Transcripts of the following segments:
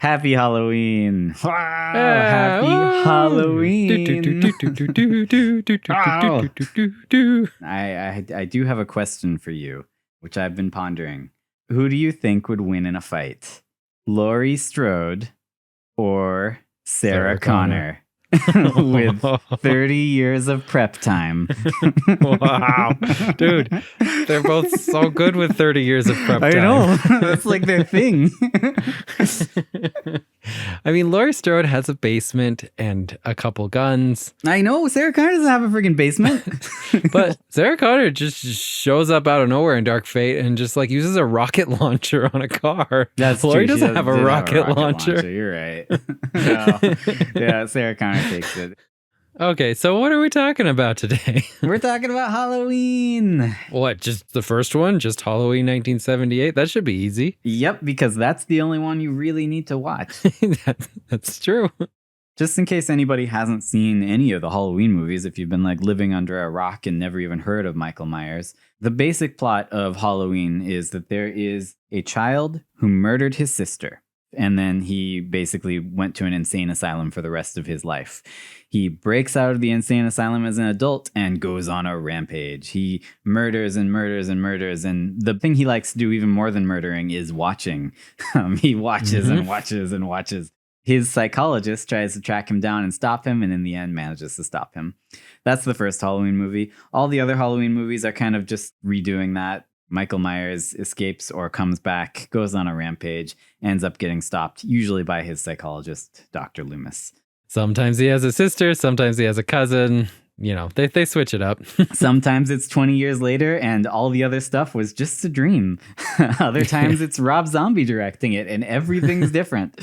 Happy Halloween. Wow, happy Halloween. I do have a question for you, which I've been pondering. Who do you think would win in a fight? Laurie Strode or Sarah Connor? With 30 years of prep time. Wow. Dude, they're both so good with 30 years of prep time. I know. That's like their thing. I mean, Laurie Strode has a basement and a couple guns. I know. Sarah Connor doesn't have a freaking basement. But Sarah Connor just shows up out of nowhere in Dark Fate and just like uses a rocket launcher on a car. That's Laurie true. doesn't have a rocket launcher. You're right. No. Yeah, Sarah Connor takes it. Okay, so what are we talking about today? We're talking about Halloween. What, just the first one? Just Halloween 1978? That should be easy. Yep, because that's the only one you really need to watch. That's true. Just in case anybody hasn't seen any of the Halloween movies, if you've been like living under a rock and never even heard of Michael Myers, the basic plot of Halloween is that there is a child who murdered his sister. And then he basically went to an insane asylum for the rest of his life. He breaks out of the insane asylum as an adult and goes on a rampage. He murders and murders and murders. And the thing he likes to do even more than murdering is watching. He watches and watches and watches. His psychologist tries to track him down and stop him, and in the end manages to stop him. That's the first Halloween movie. All the other Halloween movies are kind of just redoing that. Michael Myers escapes or comes back, goes on a rampage, ends up getting stopped, usually by his psychologist, Dr. Loomis. Sometimes he has a sister, sometimes he has a cousin. You know, they switch it up. Sometimes it's 20 years later and all the other stuff was just a dream. Other times it's Rob Zombie directing it and everything's different.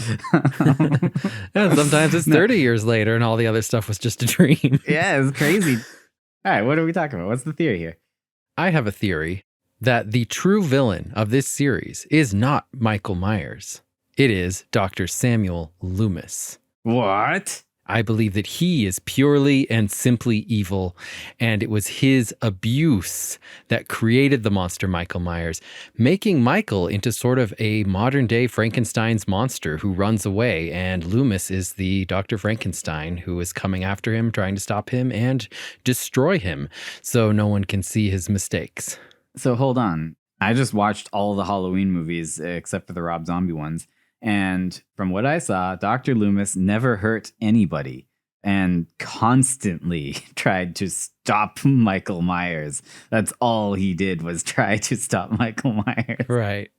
And sometimes it's 30 years later and all the other stuff was just a dream. Yeah, it's crazy. All right, what are we talking about? What's the theory here? I have a theory that the true villain of this series is not Michael Myers. It is Dr. Samuel Loomis. What? I believe that he is purely and simply evil, and it was his abuse that created the monster Michael Myers, making Michael into sort of a modern-day Frankenstein's monster who runs away, and Loomis is the Dr. Frankenstein who is coming after him, trying to stop him and destroy him, so no one can see his mistakes. So hold on. I just watched all the Halloween movies except for the Rob Zombie ones. And from what I saw, Dr. Loomis never hurt anybody and constantly tried to stop Michael Myers. That's all he did was try to stop Michael Myers. Right.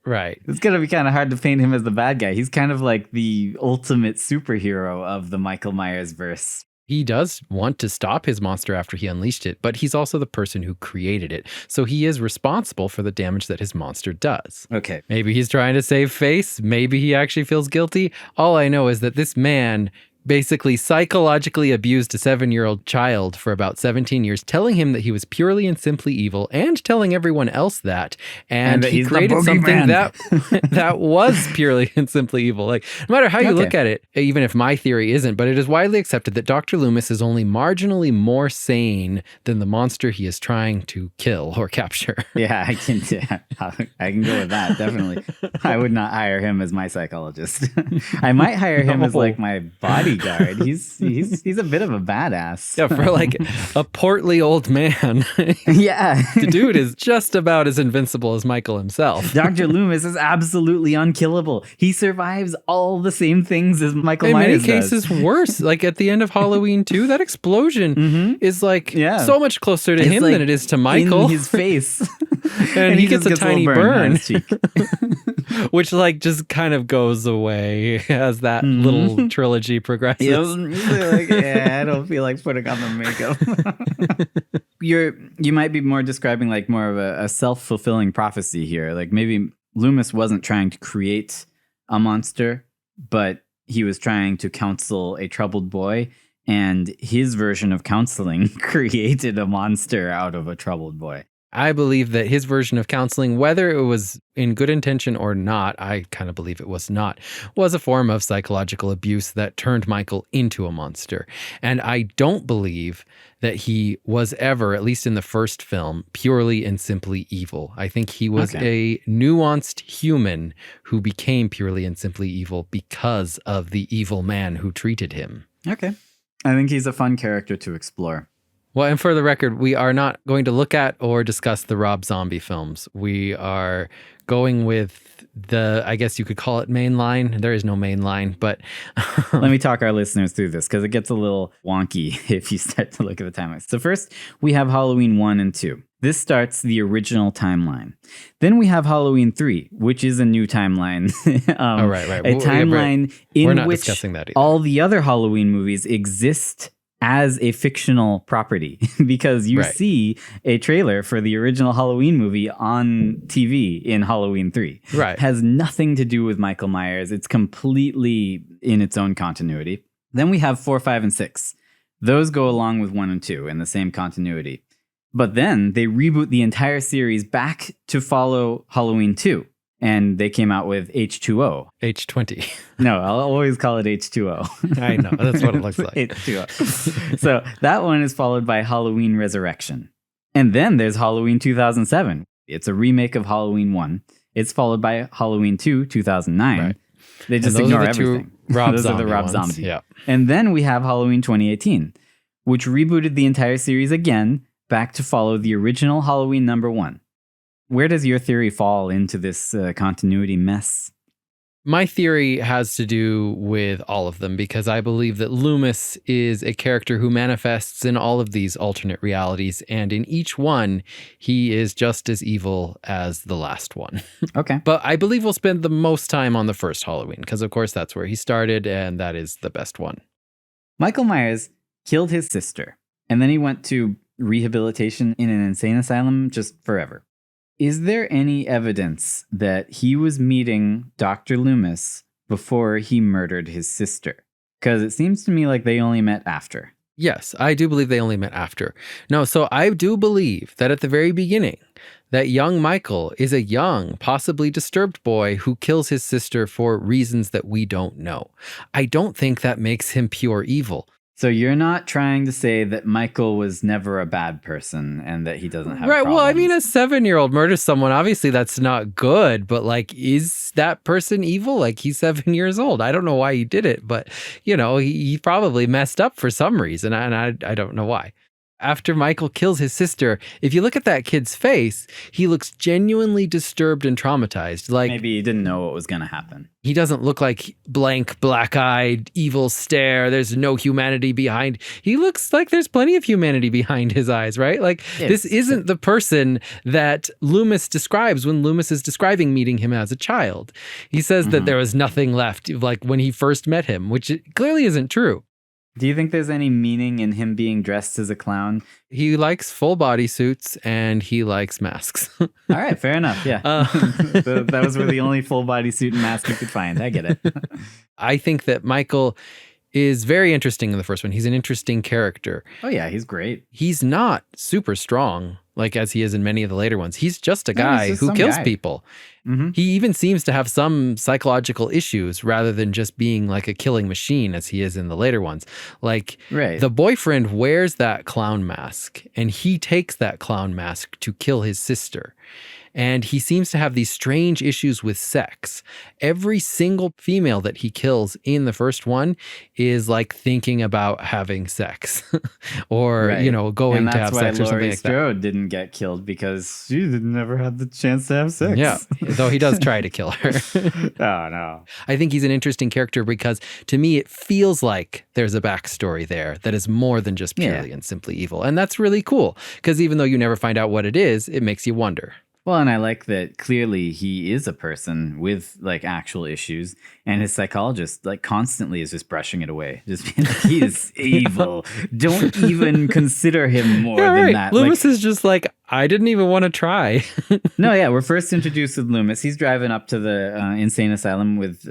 It's going to be kind of hard to paint him as the bad guy. He's kind of like the ultimate superhero of the Michael Myers verse. He does want to stop his monster after he unleashed it, but he's also the person who created it. So he is responsible for the damage that his monster does. Okay. Maybe he's trying to save face. Maybe he actually feels guilty. All I know is that this man basically psychologically abused a 7-year-old child for about 17 years, telling him that he was purely and simply evil and telling everyone else that. And he created something that was purely and simply evil. Like, no matter how you look at it, even if my theory isn't, but it is widely accepted that Dr. Loomis is only marginally more sane than the monster he is trying to kill or capture. Yeah, I can go with that, definitely. I would not hire him as my psychologist. I might hire him as like my bodyguard. He's a bit of a badass. Yeah, for like a portly old man. Yeah. The dude is just about as invincible as Michael himself. Dr. Loomis is absolutely unkillable. He survives all the same things as Michael Myers does. In many cases, worse. Like at the end of Halloween 2, that explosion is like so much closer to him than it is to Michael. In his face. and he gets a tiny burn. Which like just kind of goes away as that little trilogy progresses. I don't feel like putting on the makeup. You might be more describing like more of a self-fulfilling prophecy here. Like maybe Loomis wasn't trying to create a monster, but he was trying to counsel a troubled boy, and his version of counseling created a monster out of a troubled boy. I believe that his version of counseling, whether it was in good intention or not, I kind of believe it was not, was a form of psychological abuse that turned Michael into a monster. And I don't believe that he was ever, at least in the first film, purely and simply evil. I think he was a nuanced human who became purely and simply evil because of the evil man who treated him. Okay. I think he's a fun character to explore. Well, and for the record, we are not going to look at or discuss the Rob Zombie films. We are going with the, I guess you could call it main line. There is no main line, but... Let me talk our listeners through this because it gets a little wonky if you start to look at the timeline. So first, we have Halloween 1 and 2. This starts the original timeline. Then we have Halloween 3, which is a new timeline. Right. A timeline in which discussing that either. All the other Halloween movies exist as a fictional property because you see a trailer for the original Halloween movie on TV in Halloween 3. Right. It has nothing to do with Michael Myers. It's completely in its own continuity. Then we have 4, 5, and 6. Those go along with 1 and 2 in the same continuity. But then they reboot the entire series back to follow Halloween 2. And they came out with H2O. H20. No, I'll always call it H2O. I know. That's what it looks like. H2O. So that one is followed by Halloween Resurrection. And then there's Halloween 2007. It's a remake of Halloween 1. It's followed by Halloween 2, 2009. Right. They just ignore everything. Those are the Rob ones. Zombie. Yeah. And then we have Halloween 2018, which rebooted the entire series again back to follow the original Halloween number 1. Where does your theory fall into this continuity mess? My theory has to do with all of them because I believe that Loomis is a character who manifests in all of these alternate realities, and in each one, he is just as evil as the last one. Okay. But I believe we'll spend the most time on the first Halloween because, of course, that's where he started, and that is the best one. Michael Myers killed his sister, and then he went to rehabilitation in an insane asylum just forever. Is there any evidence that he was meeting Dr. Loomis before he murdered his sister? Because it seems to me like they only met after. Yes, I do believe they only met after. No, so I do believe that at the very beginning, that young Michael is a young, possibly disturbed boy who kills his sister for reasons that we don't know. I don't think that makes him pure evil. So you're not trying to say that Michael was never a bad person and that he doesn't have right. problems. Well, I mean, a 7-year-old murders someone. Obviously, that's not good. But like, is that person evil? Like, he's 7 years old. I don't know why he did it, but you know, he probably messed up for some reason, and I don't know why. After Michael kills his sister, if you look at that kid's face, he looks genuinely disturbed and traumatized. Like maybe he didn't know what was going to happen. He doesn't look like blank, black-eyed, evil stare. There's no humanity behind. He looks like there's plenty of humanity behind his eyes, right? Like this isn't the person that Loomis describes when Loomis is describing meeting him as a child. He says that there was nothing left, like when he first met him, which clearly isn't true. Do you think there's any meaning in him being dressed as a clown? He likes full body suits and he likes masks. All right, fair enough. Yeah. Those were the only full body suit and mask you could find. I get it. I think that Michael is very interesting in the first one. He's an interesting character. Oh, yeah, he's great. He's not super strong like as he is in many of the later ones. He's just a guy who kills people. Mm-hmm. He even seems to have some psychological issues rather than just being like a killing machine as he is in the later ones. Like the boyfriend wears that clown mask and he takes that clown mask to kill his sister. And he seems to have these strange issues with sex. Every single female that he kills in the first one is like thinking about having sex or, you know, going to have sex or something like that. Strode didn't get killed because she never had the chance to have sex. Yeah, though he does try to kill her. Oh, no. I think he's an interesting character because to me, it feels like there's a backstory there that is more than just purely and simply evil. And that's really cool because even though you never find out what it is, it makes you wonder. Well, and I like that clearly he is a person with like actual issues, and his psychologist like constantly is just brushing it away. Just being like, he is evil. Don't even consider him more than that. Loomis is just like, I didn't even want to try. No, yeah, we're first introduced with Loomis. He's driving up to the insane asylum with...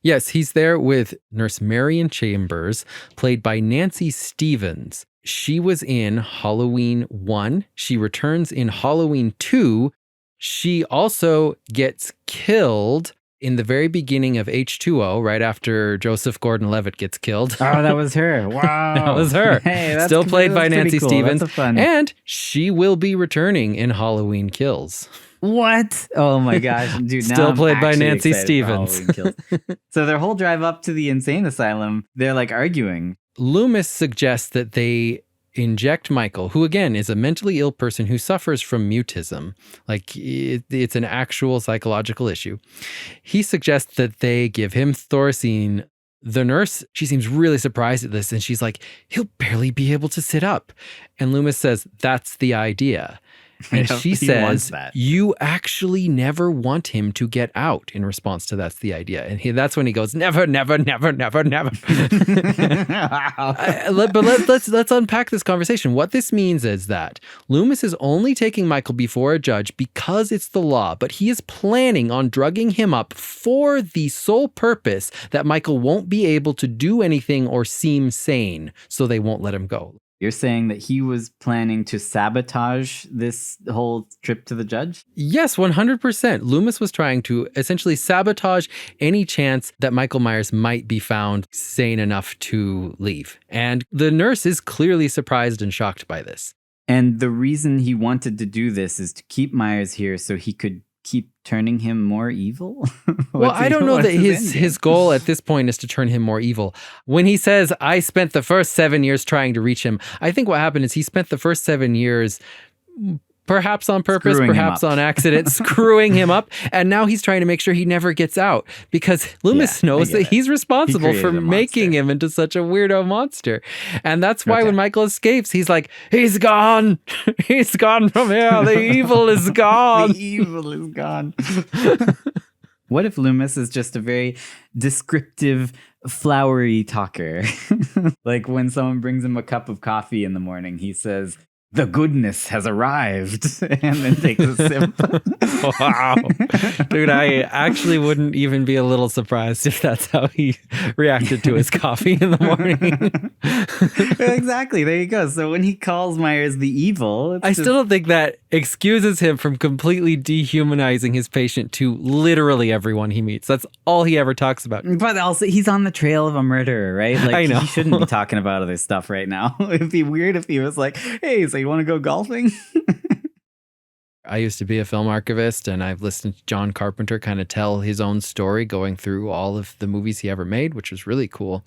Yes, he's there with Nurse Marion Chambers, played by Nancy Stevens. She was in Halloween 1. She returns in Halloween 2. She also gets killed in the very beginning of H2O, right after Joseph Gordon-Levitt gets killed. Oh, that was her. Wow. That was her. Hey, that's Still played by Nancy cool. Stevens. That's a fun. And she will be returning in Halloween Kills. What? Oh my gosh, dude! Still now played I'm by actually Nancy excited for Stevens. Halloween Kills. So their whole drive up to the insane asylum, they're like arguing. Loomis suggests that they inject Michael, who again is a mentally ill person who suffers from mutism. Like it's an actual psychological issue. He suggests that they give him Thorazine. The nurse, she seems really surprised at this, and she's like, he'll barely be able to sit up. And Loomis says, that's the idea. And she says, you actually never want him to get out, in response to that's the idea. And that's when he goes, never, never, never, never, never. But let's unpack this conversation. What this means is that Loomis is only taking Michael before a judge because it's the law, but he is planning on drugging him up for the sole purpose that Michael won't be able to do anything or seem sane, so they won't let him go. You're saying that he was planning to sabotage this whole trip to the judge? Yes, 100%. Loomis was trying to essentially sabotage any chance that Michael Myers might be found sane enough to leave. And the nurse is clearly surprised and shocked by this. And the reason he wanted to do this is to keep Myers here so he could keep turning him more evil? Well, I don't know that his goal at this point is to turn him more evil. When he says, I spent the first 7 years trying to reach him, I think what happened is he spent the first 7 years perhaps on purpose, perhaps on accident, screwing him up. And now he's trying to make sure he never gets out because Loomis knows that he's responsible for making him into such a weirdo monster. And that's why when Michael escapes, he's like, he's gone. He's gone from here. The evil is gone. The evil is gone. What if Loomis is just a very descriptive, flowery talker? Like when someone brings him a cup of coffee in the morning, he says, the goodness has arrived, and then takes a sip. Wow. Dude, I actually wouldn't even be a little surprised if that's how he reacted to his coffee in the morning. Exactly. There you go. So when he calls Myers the evil, I still don't think that excuses him from completely dehumanizing his patient to literally everyone he meets. That's all he ever talks about. But also, he's on the trail of a murderer, right? Like, I know. He shouldn't be talking about other stuff right now. It'd be weird if he was like, hey, so you want to go golfing? I used to be a film archivist, and I've listened to John Carpenter kind of tell his own story going through all of the movies he ever made, which was really cool.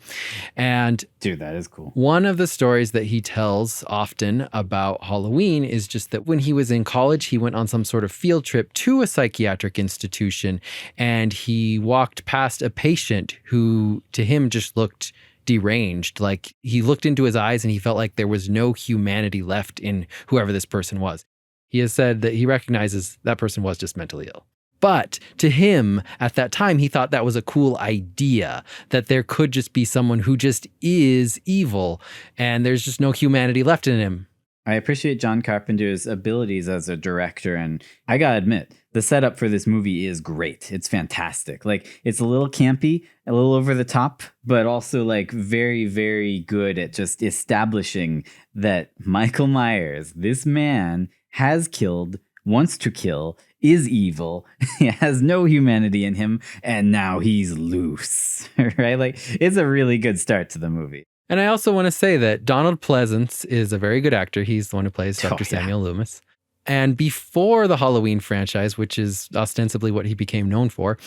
And dude, that is cool. One of the stories that he tells often about Halloween is just that when he was in college, he went on some sort of field trip to a psychiatric institution, and he walked past a patient who, to him, just looked deranged. Like, he looked into his eyes and he felt like there was no humanity left in whoever this person was. He has said that he recognizes that person was just mentally ill. But to him, at that time, he thought that was a cool idea, that there could just be someone who just is evil and there's just no humanity left in him. I appreciate John Carpenter's abilities as a director, and I gotta admit, the setup for this movie is great. It's fantastic. Like, it's a little campy, a little over the top, but also like very, very good at just establishing that Michael Myers, this man, has killed, wants to kill, is evil, he has no humanity in him, and now he's loose, right? Like, it's a really good start to the movie. And I also want to say that Donald Pleasance is a very good actor. He's the one who plays Dr. Samuel Loomis. And before the Halloween franchise, which is ostensibly what he became known for,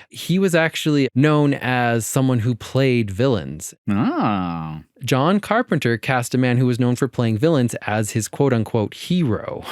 he was actually known as someone who played villains. Oh. John Carpenter cast a man who was known for playing villains as his quote-unquote hero.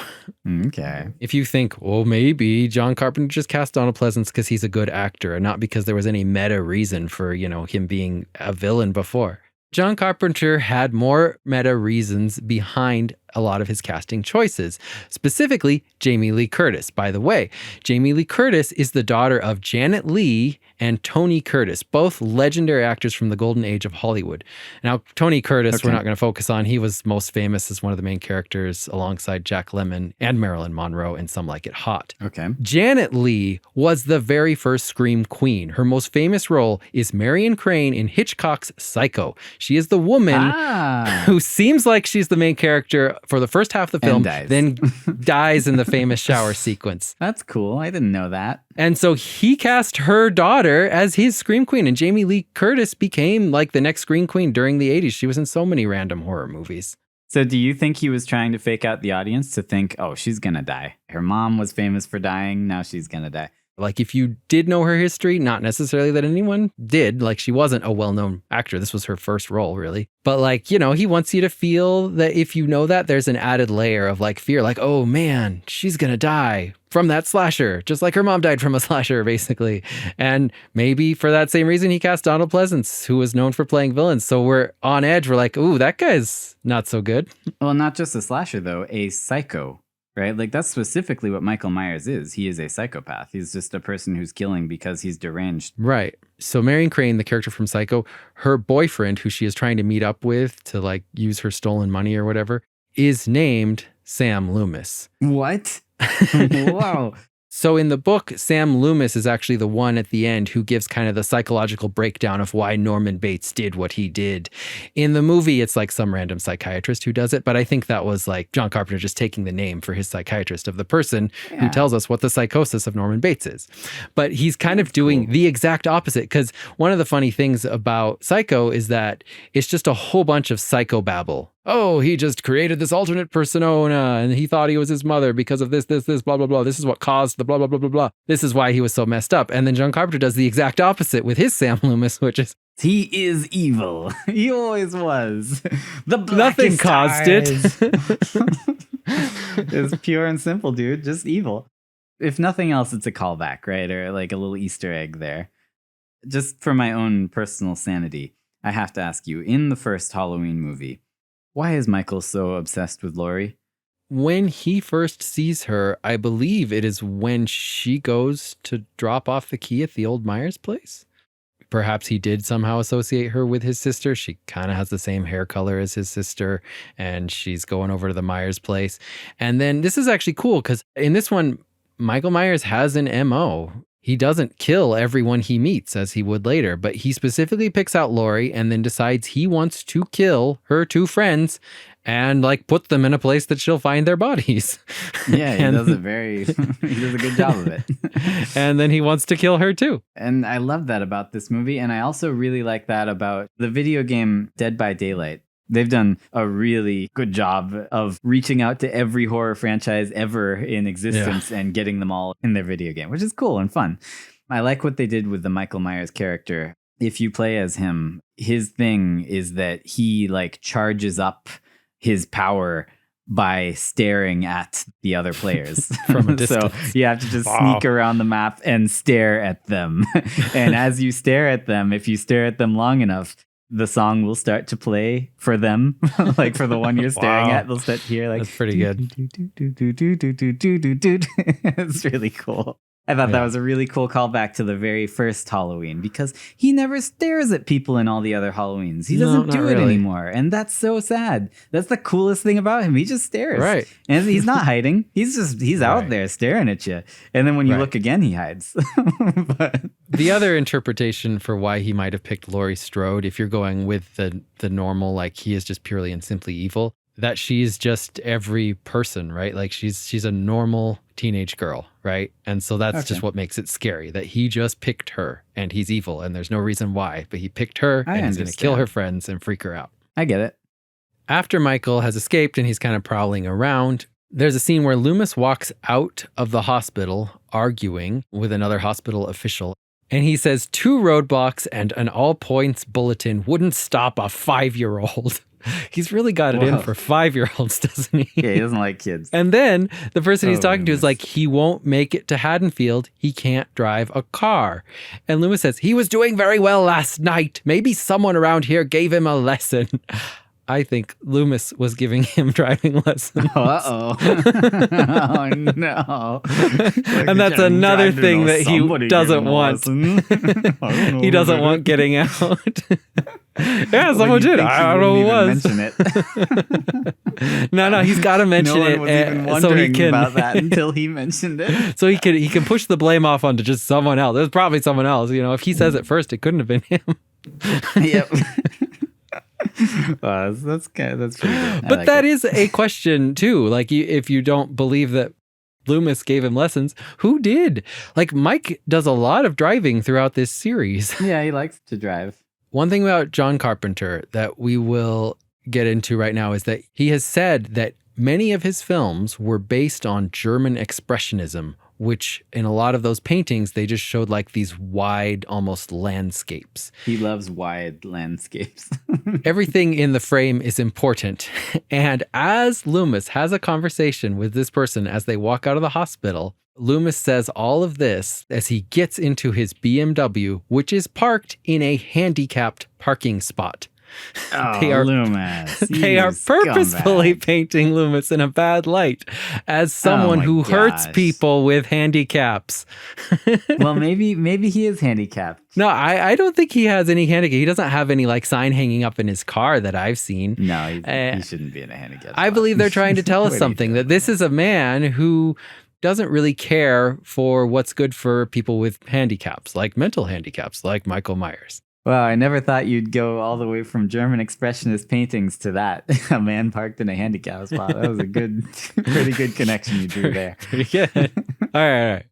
Okay. If you think, well, maybe John Carpenter just cast Donald Pleasance because he's a good actor and not because there was any meta reason for, him being a villain before. John Carpenter had more meta reasons behind a lot of his casting choices, specifically Jamie Lee Curtis. By the way, Jamie Lee Curtis is the daughter of Janet Leigh and Tony Curtis, both legendary actors from the golden age of Hollywood. Now, Tony Curtis, we're not going to focus on. He was most famous as one of the main characters alongside Jack Lemmon and Marilyn Monroe in Some Like It Hot. Okay. Janet Leigh was the very first Scream queen. Her most famous role is Marion Crane in Hitchcock's Psycho. She is the woman who seems like she's the main character for the first half of the film, then dies in the famous shower sequence. That's cool. I didn't know that. And so he cast her daughter as his Scream Queen, and Jamie Lee Curtis became like the next Scream Queen during the 80s. She was in so many random horror movies. So do you think he was trying to fake out the audience to think, oh, she's going to die? Her mom was famous for dying. Now she's going to die. Like, if you did know her history, not necessarily that anyone did, like, she wasn't a well-known actor. This was her first role, really. But, like, you know, he wants you to feel that if you know that, there's an added layer of, like, fear. Like, oh, man, she's going to die from that slasher, just like her mom died from a slasher, basically. And maybe for that same reason, he cast Donald Pleasance, who was known for playing villains. So we're on edge. We're like, ooh, that guy's not so good. Well, not just a slasher, though, a psycho. Right? Like, that's specifically what Michael Myers is. He is a psychopath. He's just a person who's killing because he's deranged. Right. So Marion Crane, the character from Psycho, her boyfriend, who she is trying to meet up with to, like, use her stolen money or whatever, is named Sam Loomis. What? Wow. So in the book, Sam Loomis is actually the one at the end who gives kind of the psychological breakdown of why Norman Bates did what he did. In the movie, it's like some random psychiatrist who does it, but I think that was like John Carpenter just taking the name for his psychiatrist of the person who tells us what the psychosis of Norman Bates is. But he's kind of doing the exact opposite, because one of the funny things about Psycho is that it's just a whole bunch of psychobabble. Oh, he just created this alternate persona and he thought he was his mother because of this, blah, blah, blah. This is what caused the blah, blah, blah, blah, blah. This is why he was so messed up. And then John Carpenter does the exact opposite with his Sam Loomis, which is... He is evil. He always was. Nothing caused it. It's pure and simple, dude. Just evil. If nothing else, it's a callback, right? Or like a little Easter egg there. Just for my own personal sanity, I have to ask you, in the first Halloween movie, why is Michael so obsessed with Laurie? When he first sees her, I believe it is when she goes to drop off the key at the old Myers place. Perhaps he did somehow associate her with his sister. She kind of has the same hair color as his sister, and she's going over to the Myers place. And then this is actually cool because in this one, Michael Myers has an MO. He doesn't kill everyone he meets as he would later, but he specifically picks out Laurie and then decides he wants to kill her two friends and like put them in a place that she'll find their bodies. Yeah, he does he does a good job of it. And then he wants to kill her too. And I love that about this movie. And I also really like that about the video game Dead by Daylight. They've done a really good job of reaching out to every horror franchise ever in existence and getting them all in their video game, which is cool and fun. I like what they did with the Michael Myers character. If you play as him, his thing is that he like charges up his power by staring at the other players from a distance. So you have to just sneak around the map and stare at them. And as you stare at them, if you stare at them long enough, the song will start to play for them. Like for the one you're staring at, they'll start to hear like... That's pretty good. It's really cool. I thought that was a really cool callback to the very first Halloween because he never stares at people in all the other Halloweens. He doesn't do it anymore. And that's so sad. That's the coolest thing about him. He just stares. Right. And he's not hiding. He's out there staring at you. And then when you look again, he hides. But the other interpretation for why he might have picked Laurie Strode, if you're going with the normal, like he is just purely and simply evil, that she's just every person, right? Like she's a normal teenage girl, right? And so that's just what makes it scary, that he just picked her and he's evil and there's no reason why, but he picked her and he's going to kill her friends and freak her out. I get it. After Michael has escaped and he's kind of prowling around, there's a scene where Loomis walks out of the hospital arguing with another hospital official. And he says 2 roadblocks and an all points bulletin wouldn't stop a 5-year-old. He's really got it in for 5-year-olds, doesn't he? Yeah, he doesn't like kids. And then the person he's talking to is like, he won't make it to Haddonfield. He can't drive a car. And Loomis says, he was doing very well last night. Maybe someone around here gave him a lesson. I think Loomis was giving him driving lessons. Uh-oh. Oh, no. And that's another thing that he doesn't want. He doesn't want getting out. Yeah, someone did. I don't know who it was. Mention it. No, he's got to mention no it. one was even wondering about that until he mentioned it. So he can push the blame off onto just someone else. There's probably someone else. If he says it first, it couldn't have been him. Yep. That's pretty good. But that is a question too. Like, if you don't believe that Loomis gave him lessons, who did? Like, Mike does a lot of driving throughout this series. Yeah, he likes to drive. One thing about John Carpenter that we will get into right now is that he has said that many of his films were based on German expressionism, which in a lot of those paintings, they just showed like these wide, almost landscapes. He loves wide landscapes. Everything in the frame is important. And as Loomis has a conversation with this person as they walk out of the hospital, Loomis says all of this as he gets into his BMW, which is parked in a handicapped parking spot. Oh, Loomis. They are purposefully painting Loomis in a bad light as someone who hurts people with handicaps. Well, maybe he is handicapped. No, I don't think he has any handicap. He doesn't have any like sign hanging up in his car that I've seen. No, he shouldn't be in a handicap. I believe they're trying to tell us something, that this is a man who doesn't really care for what's good for people with handicaps, like mental handicaps, like Michael Myers. Well, I never thought you'd go all the way from German expressionist paintings to that. A man parked in a handicap spot. That was a pretty good connection you drew there. Pretty good. All right.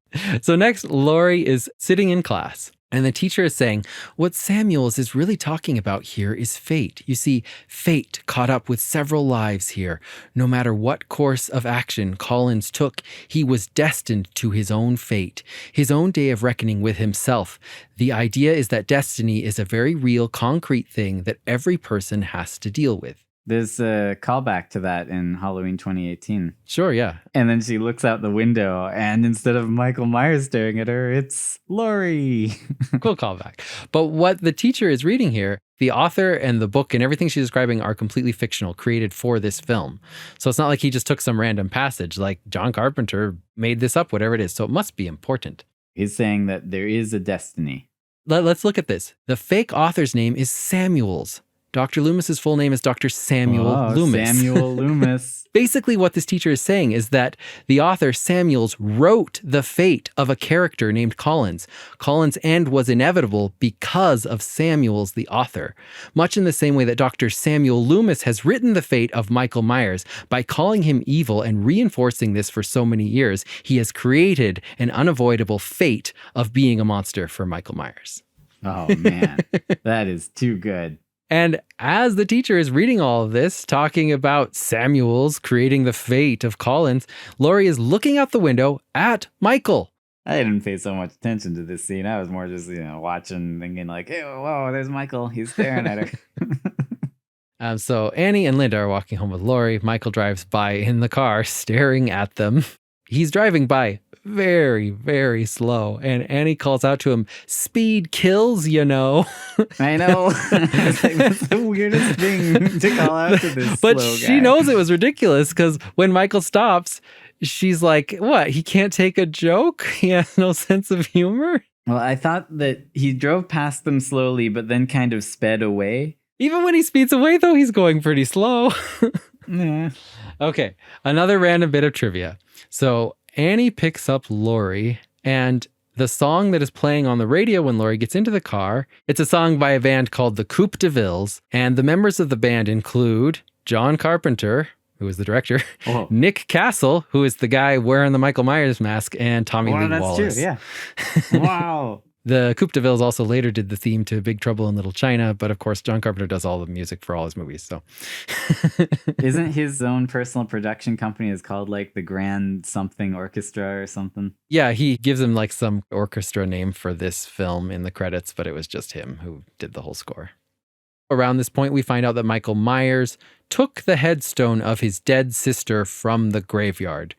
So next, Laurie is sitting in class. And the teacher is saying, what Samuels is really talking about here is fate. You see, fate caught up with several lives here. No matter what course of action Collins took, he was destined to his own fate, his own day of reckoning with himself. The idea is that destiny is a very real, concrete thing that every person has to deal with. There's a callback to that in Halloween 2018. Sure, yeah. And then she looks out the window, and instead of Michael Myers staring at her, it's Laurie. Cool callback. But what the teacher is reading here, the author and the book and everything she's describing are completely fictional, created for this film. So it's not like he just took some random passage, like John Carpenter made this up, whatever it is. So it must be important. He's saying that there is a destiny. Let's look at this. The fake author's name is Samuels. Dr. Loomis's full name is Dr. Samuel Loomis. Samuel Loomis. Basically, what this teacher is saying is that the author Samuels wrote the fate of a character named Collins. Collins' end was inevitable because of Samuels, the author. Much in the same way that Dr. Samuel Loomis has written the fate of Michael Myers by calling him evil and reinforcing this for so many years, he has created an unavoidable fate of being a monster for Michael Myers. Oh, man. That is too good. And as the teacher is reading all of this, talking about Samuels creating the fate of Collins, Laurie is looking out the window at Michael. I didn't pay so much attention to this scene. I was more just, watching, thinking like, hey, whoa, there's Michael. He's staring at her. So Annie and Linda are walking home with Laurie. Michael drives by in the car, staring at them. He's driving by very, very slow. And Annie calls out to him, speed kills, I know. It's like, that's the weirdest thing to call out to this But slow she guy. knows it was ridiculous because when Michael stops, she's like, what? He can't take a joke? He has no sense of humor? Well, I thought that he drove past them slowly, but then kind of sped away. Even when he speeds away, though, he's going pretty slow. Yeah. Okay, another random bit of trivia. So Annie picks up Laurie, and the song that is playing on the radio when Laurie gets into the car, it's a song by a band called the Coupe de Villes, and the members of the band include John Carpenter, who is the director, Nick Castle, who is the guy wearing the Michael Myers mask, and Tommy Lee Wallace. That's true, yeah. Wow. The Coupe de Villes also later did the theme to Big Trouble in Little China, but of course, John Carpenter does all the music for all his movies. So, isn't his own personal production company is called like the Grand Something Orchestra or something? Yeah, he gives him like some orchestra name for this film in the credits, but it was just him who did the whole score. Around this point, we find out that Michael Myers took the headstone of his dead sister from the graveyard.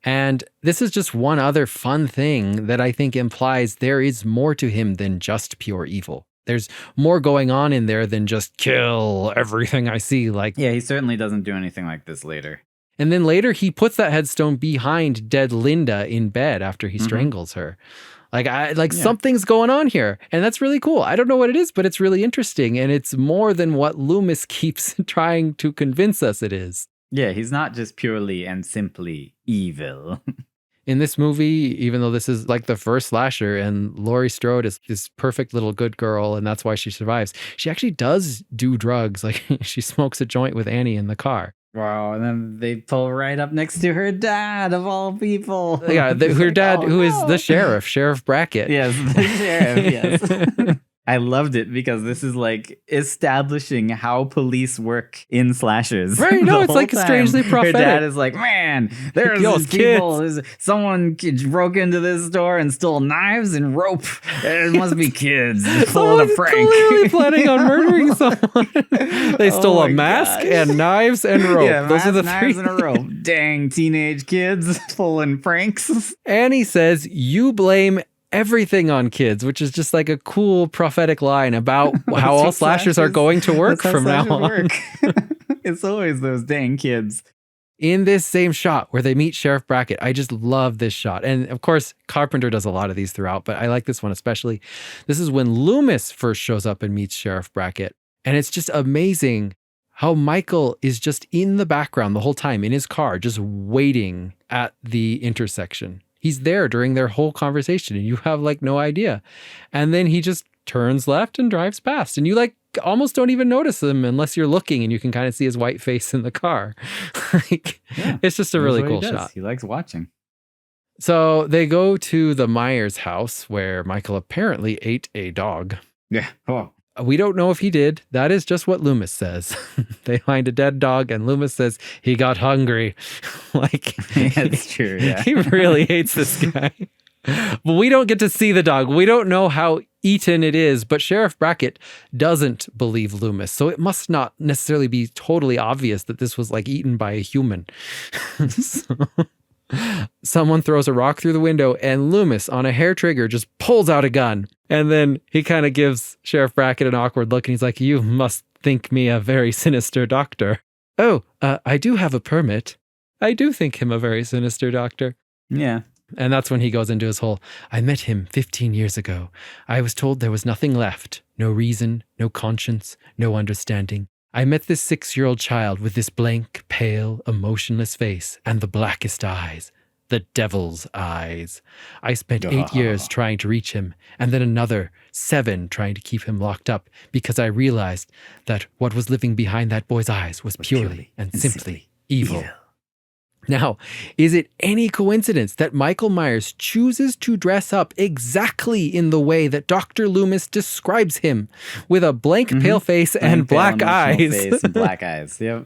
And this is just one other fun thing that I think implies there is more to him than just pure evil. There's more going on in there than just kill everything I see. Like, Yeah, he certainly doesn't do anything like this later. and then later he puts that headstone behind dead Linda in bed after he strangles her. Like something's going on here, and that's really cool. I don't know what it is, but it's really interesting, and it's more than what Loomis keeps trying to convince us it is. Yeah, he's not just purely and simply evil. In this movie, even though this is like the first slasher and Laurie Strode is this perfect little good girl and that's why she survives, she actually does do drugs. Like she smokes a joint with Annie in the car. Wow, and then they pull right up next to her dad, of all people. Yeah, her dad, who is the sheriff, Sheriff Brackett. Yes, the sheriff, yes. I loved it because this is like establishing how police work in slashers. Right, no, it's like strangely prophetic. Her dad is like, man, there's these people. Someone broke into this store and stole knives and rope. It must be kids pulling a prank. Clearly planning on murdering someone. They stole a mask and knives and rope. Yeah, those are the knives three. and a rope. Dang teenage kids pulling pranks. Annie says, you blame everything on kids, which is just like a cool prophetic line about how all slashers are going to work from now on. It's always those dang kids. In this same shot where they meet Sheriff Brackett, I just love this shot. And of course, Carpenter does a lot of these throughout, but I like this one especially. This is when Loomis first shows up and meets Sheriff Brackett. And it's just amazing how Michael is just in the background the whole time in his car, just waiting at the intersection. He's there during their whole conversation and you have like no idea. And then he just turns left and drives past and you like almost don't even notice him unless you're looking and you can kind of see his white face in the car. It's just a really cool shot. He likes watching. So they go to the Myers house where Michael apparently ate a dog. Yeah. Oh. We don't know if he did. That is just what Loomis says. They find a dead dog and Loomis says he got hungry. Like, that's true. Yeah. He really hates this guy. But we don't get to see the dog. We don't know how eaten it is, but Sheriff Brackett doesn't believe Loomis. So it must not necessarily be totally obvious that this was like eaten by a human. So, someone throws a rock through the window and Loomis on a hair trigger just pulls out a gun. And then he kind of gives Sheriff Brackett an awkward look and he's like, you must think me a very sinister doctor. Oh, I do have a permit. I do think him a very sinister doctor. Yeah. And that's when he goes into his whole, I met him 15 years ago. I was told there was nothing left. No reason, no conscience, no understanding. I met this 6-year-old child with this blank, pale, emotionless face and the blackest eyes. The devil's eyes. I spent 8 years trying to reach him, and then another 7 trying to keep him locked up because I realized that what was living behind that boy's eyes was purely and simply evil. Now, is it any coincidence that Michael Myers chooses to dress up exactly in the way that Dr. Loomis describes him, with a blank pale face and black eyes? Face and black eyes. Yep.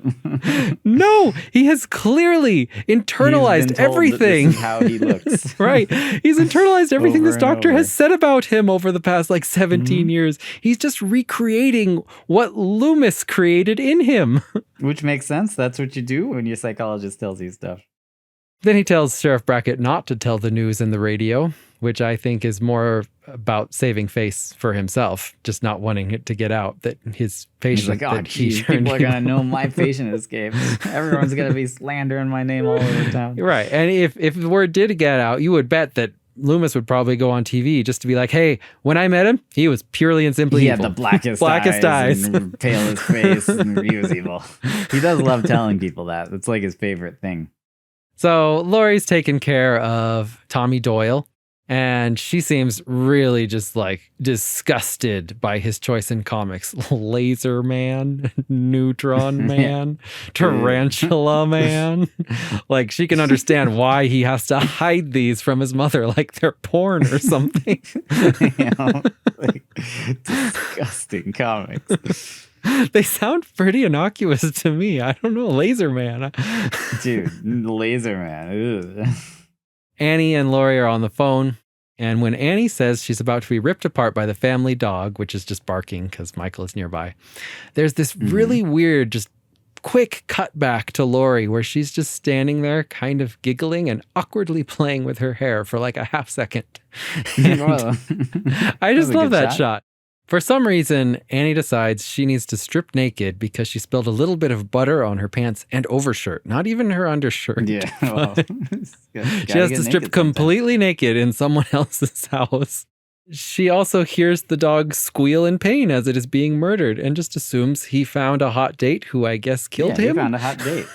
No, he has clearly internalized everything. This is how he looks. Right. He's internalized everything this doctor over. has said about him over the past like 17 years. He's just recreating what Loomis created in him. Which makes sense. That's what you do when your psychologist tells you stuff. Then he tells Sheriff Brackett not to tell the news in the radio, which I think is more about saving face for himself, just not wanting it to get out that his patient. He's like, oh, geez, people are going to know my patient escaped. Everyone's going to be slandering my name all over town. Right. And if the word did get out, you would bet that Loomis would probably go on TV just to be like, hey, when I met him, he was purely and simply evil. He had the blackest eyes. And palest face, and he was evil. He does love telling people that. It's like his favorite thing. So Laurie's taken care of Tommy Doyle, and she seems really just like disgusted by his choice in comics. Laser Man, Neutron Man, Tarantula Man. Like, she can understand why he has to hide these from his mother like they're porn or something. Like, disgusting comics. They sound pretty innocuous to me. I don't know. Laser Man. Dude, Laser Man. Ugh. Annie and Laurie are on the phone. And when Annie says she's about to be ripped apart by the family dog, which is just barking because Michael is nearby, there's this really weird, just quick cut back to Laurie where she's just standing there kind of giggling and awkwardly playing with her hair for like a half second. I just love that shot. For some reason, Annie decides she needs to strip naked because she spilled a little bit of butter on her pants and overshirt, not even her undershirt. Yeah. Well, She has to strip completely naked in someone else's house. She also hears the dog squeal in pain as it is being murdered and just assumes he found a hot date who I guess killed him. He found a hot date.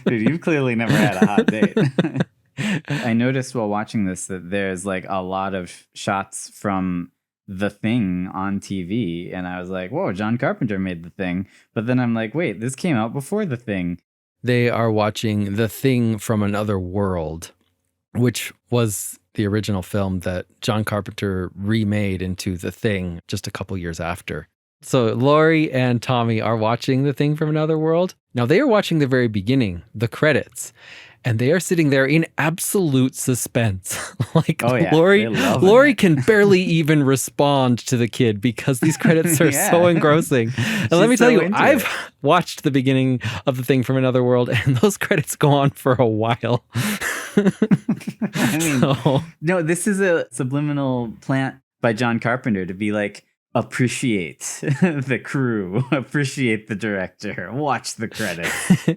Dude, you've clearly never had a hot date. I noticed while watching this that there's like a lot of shots from The Thing on TV, and I was like, whoa, John Carpenter made The Thing. But then I'm like, wait, this came out before The Thing. They are watching The Thing from Another World, which was the original film that John Carpenter remade into The Thing just a couple years after. So Laurie and Tommy are watching The Thing from Another World. Now they are watching the very beginning, the credits. And they are sitting there in absolute suspense. Like, Laurie can barely even respond to the kid because these credits are so engrossing. And let me tell you, I've watched the beginning of The Thing from Another World, and those credits go on for a while. I mean, no, this is a subliminal plant by John Carpenter to be like, appreciate the crew, appreciate the director, watch the credits.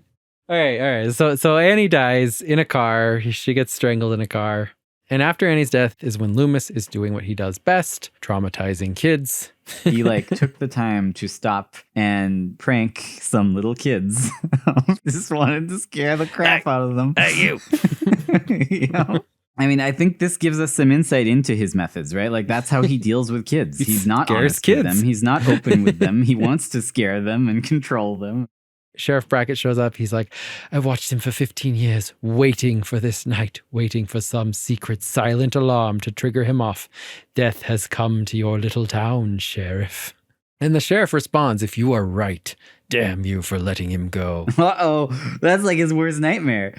All right. So Annie dies in a car. She gets strangled in a car. And after Annie's death is when Loomis is doing what he does best, traumatizing kids. He took the time to stop and prank some little kids. Just wanted to scare the crap out of them. You. I mean, I think this gives us some insight into his methods, right? Like, that's how he deals with kids. He's not honest with them. He's not open with them. He wants to scare them and control them. Sheriff Brackett shows up. He's like, I've watched him for 15 years, waiting for this night, waiting for some secret silent alarm to trigger him off. Death has come to your little town, Sheriff. And the sheriff responds, if you are right, damn you for letting him go. Uh-oh, that's like his worst nightmare.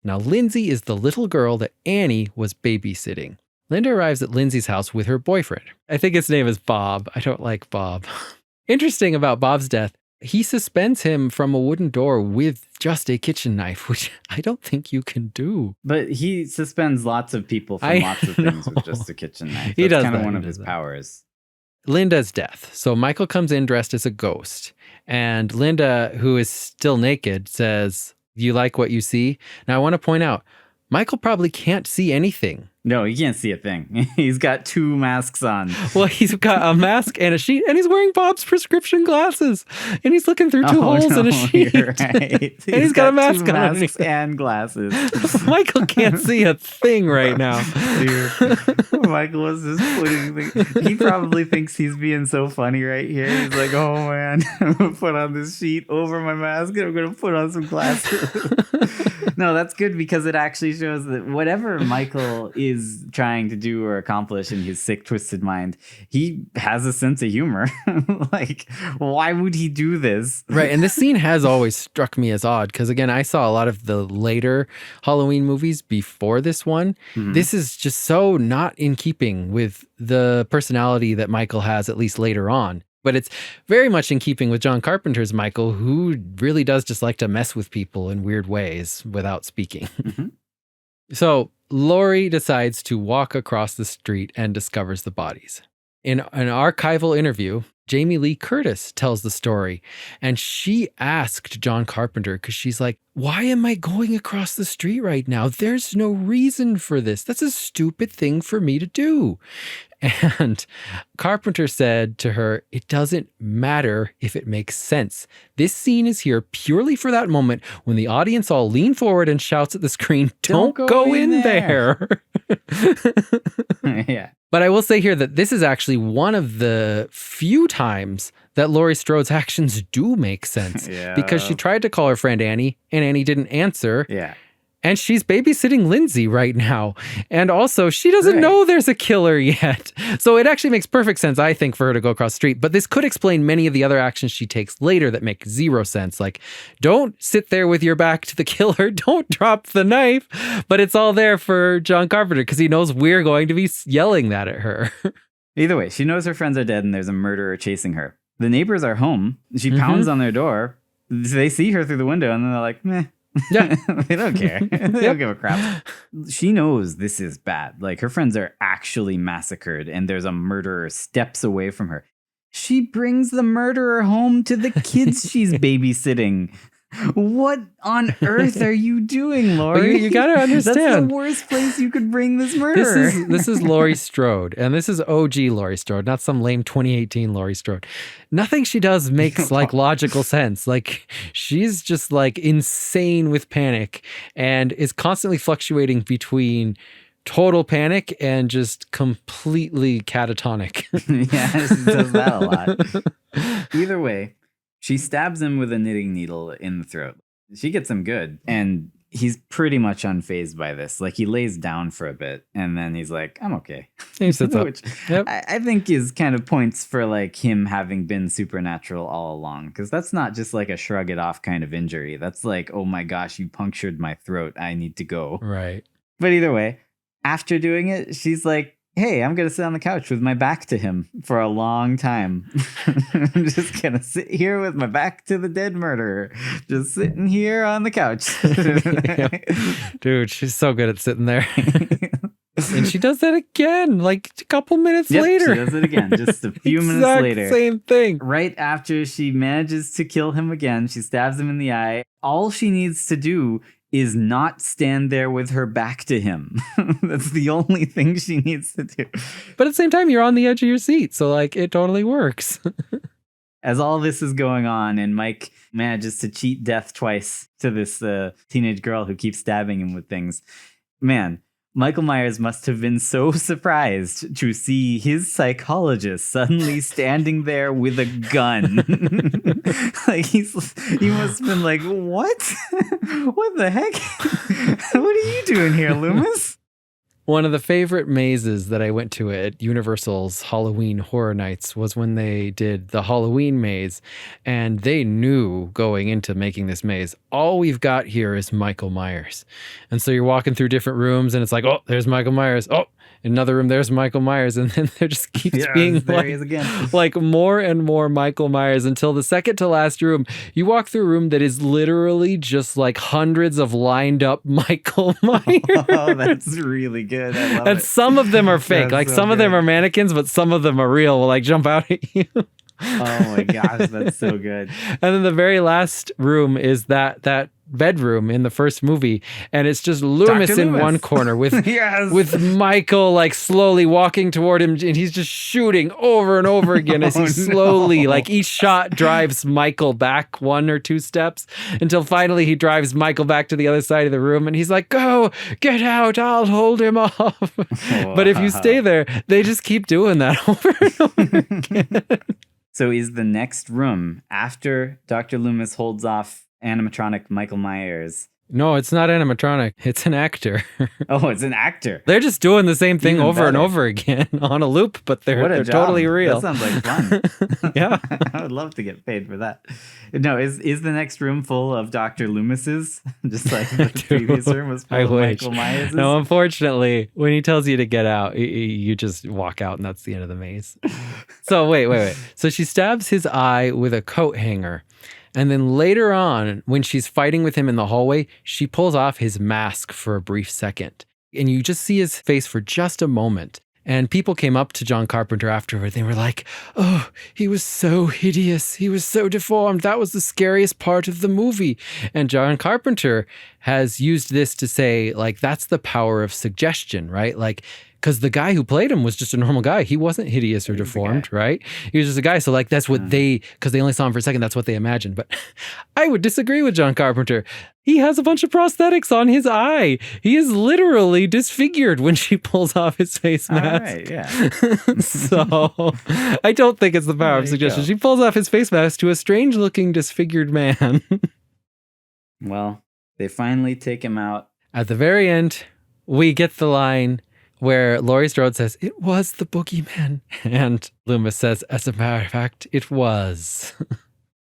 Now, Lindsay is the little girl that Annie was babysitting. Linda arrives at Lindsay's house with her boyfriend. I think his name is Bob. I don't like Bob. Interesting about Bob's death, he suspends him from a wooden door with just a kitchen knife, which I don't think you can do. But he suspends lots of people from lots of things with just a kitchen knife. That's kind of one of his powers. Linda's death. So Michael comes in dressed as a ghost. And Linda, who is still naked, says, you like what you see? Now, I want to point out, Michael probably can't see anything. No, he can't see a thing. He's got 2 masks on. Well, he's got a mask and a sheet, and he's wearing Bob's prescription glasses. And he's looking through 2 holes in a sheet. You're right. And he's got a mask 2 on. Masks and glasses. Michael can't see a thing right now. Dude, Michael was just putting things. He probably thinks he's being so funny right here. He's like, oh man, I'm going to put on this sheet over my mask and I'm going to put on some glasses. No, that's good because it actually shows that whatever Michael is trying to do or accomplish in his sick, twisted mind, he has a sense of humor. Like, why would he do this? Right. And this scene has always struck me as odd because, again, I saw a lot of the later Halloween movies before this one. Mm-hmm. This is just so not in keeping with the personality that Michael has, at least later on. But it's very much in keeping with John Carpenter's Michael, who really does just like to mess with people in weird ways without speaking. Mm-hmm. So Laurie decides to walk across the street and discovers the bodies. In an archival interview, Jamie Lee Curtis tells the story, and she asked John Carpenter because she's like, why am I going across the street right now? There's no reason for this. That's a stupid thing for me to do. And Carpenter said to her, it doesn't matter if it makes sense. This scene is here purely for that moment when the audience all lean forward and shouts at the screen, don't go in there. Yeah. But I will say here that this is actually one of the few times that Laurie Strode's actions do make sense. Yeah. Because she tried to call her friend Annie, and Annie didn't answer. Yeah. And she's babysitting Lindsay right now. And also, she doesn't know there's a killer yet. So it actually makes perfect sense, I think, for her to go across the street. But this could explain many of the other actions she takes later that make zero sense. Like, don't sit there with your back to the killer. Don't drop the knife. But it's all there for John Carpenter because he knows we're going to be yelling that at her. Either way, she knows her friends are dead and there's a murderer chasing her. The neighbors are home. She pounds on their door. They see her through the window and then they're like, meh. Yeah. They don't care. They don't give a crap. She knows this is bad. Like, her friends are actually massacred and there's a murderer steps away from her. She brings the murderer home to the kids she's babysitting. What on earth are you doing, Laurie? Well, you gotta understand. That's the worst place you could bring this murderer. This is Laurie Strode, and this is OG Laurie Strode, not some lame 2018 Laurie Strode. Nothing she does makes like logical sense. Like, she's just like insane with panic and is constantly fluctuating between total panic and just completely catatonic. Yeah, she does that a lot. Either way, she stabs him with a knitting needle in the throat. She gets him good, and he's pretty much unfazed by this. Like, he lays down for a bit, and then he's like, I'm okay. He sits up. Which I think is kind of points for like him having been supernatural all along. Because that's not just like a shrug it off kind of injury. That's like, oh my gosh, you punctured my throat. I need to go. Right. But either way, after doing it, she's like, hey, I'm going to sit on the couch with my back to him for a long time. I'm just going to sit here with my back to the dead murderer. Just sitting here on the couch. Dude, she's so good at sitting there. And she does that again, like a couple minutes later. She does it again, just a few minutes later. Same thing. Right after she manages to kill him again, she stabs him in the eye. All she needs to do is not stand there with her back to him. That's the only thing she needs to do. But at the same time, you're on the edge of your seat. So like, it totally works. As all this is going on and Mike manages to cheat death twice to this teenage girl who keeps stabbing him with things, man, Michael Myers must have been so surprised to see his psychologist suddenly standing there with a gun. Like, he must have been like, what? What the heck? What are you doing here, Loomis? One of the favorite mazes that I went to at Universal's Halloween Horror Nights was when they did the Halloween maze, and they knew going into making this maze, all we've got here is Michael Myers. And so you're walking through different rooms and it's like, oh, there's Michael Myers. Oh, in another room, there's Michael Myers. And then there just keeps being like more and more Michael Myers until the second to last room, you walk through a room that is literally just like hundreds of lined up Michael Myers. Oh, that's really good. I love and it. Some of them are fake. That's like so some of them good. are mannequins, but some of them are real. Will like jump out at you. Oh my gosh, that's so good. And then the very last room is that bedroom in the first movie, and it's just Loomis in one corner with Yes. with Michael like slowly walking toward him, and he's just shooting over and over again as he slowly like each shot drives Michael back one or two steps until finally he drives Michael back to the other side of the room, and he's like, go, get out, I'll hold him off. But if you stay there, they just keep doing that over and over again. So is the next room after Dr. Loomis holds off animatronic Michael Myers? No, it's not animatronic. It's an actor. Oh, it's an actor. They're just doing the same thing Even over and better. over again on a loop, but What they're a job. totally real. That sounds like fun. Yeah. I would love to get paid for that. No, is the next room full of Dr. Loomis's? Just like the previous room was full I of wish. Michael Myers? No, unfortunately, when he tells you to get out, you just walk out and that's the end of the maze. So wait. So she stabs his eye with a coat hanger. And then later on, when she's fighting with him in the hallway, she pulls off his mask for a brief second. And you just see his face for just a moment. And people came up to John Carpenter afterward. They were like, oh, he was so hideous. He was so deformed. That was the scariest part of the movie. And John Carpenter has used this to say, like, that's the power of suggestion, right? Like, because the guy who played him was just a normal guy. He wasn't hideous or deformed, right? He was just a guy. So like, that's what because they only saw him for a second, that's what they imagined. But I would disagree with John Carpenter. He has a bunch of prosthetics on his eye. He is literally disfigured when she pulls off his face mask. All right, yeah. So I don't think it's the power of suggestion. She pulls off his face mask to a strange looking disfigured man. Well, they finally take him out. At the very end, we get the line where Laurie Strode says, it was the boogeyman. And Loomis says, as a matter of fact, it was.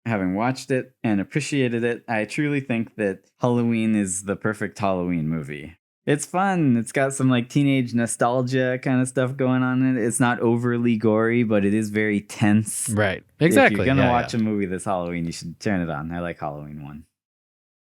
Having watched it and appreciated it, I truly think that Halloween is the perfect Halloween movie. It's fun. It's got some like teenage nostalgia kind of stuff going on in it. It's not overly gory, but it is very tense. Right. Exactly. If you're going to watch a movie this Halloween, you should turn it on. I like Halloween 1.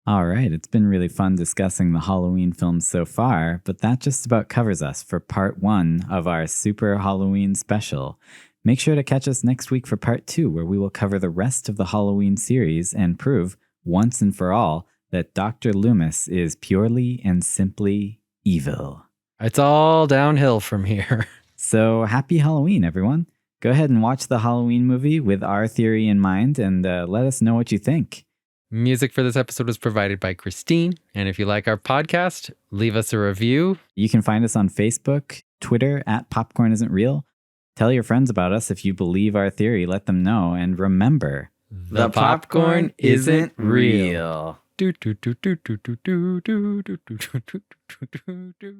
All right, it's been really fun discussing the Halloween films so far, but that just about covers us for part 1 of our Super Halloween special. Make sure to catch us next week for part 2, where we will cover the rest of the Halloween series and prove, once and for all, that Dr. Loomis is purely and simply evil. It's all downhill from here. So happy Halloween, everyone. Go ahead and watch the Halloween movie with our theory in mind and let us know what you think. Music for this episode was provided by Christine. And if you like our podcast, leave us a review. You can find us on Facebook, Twitter at Popcorn Isn't Real. Tell your friends about us if you believe our theory. Let them know. And remember, the popcorn isn't real. real. Do, do, do, do, do, do, do, do, do, do, do, do, do, do.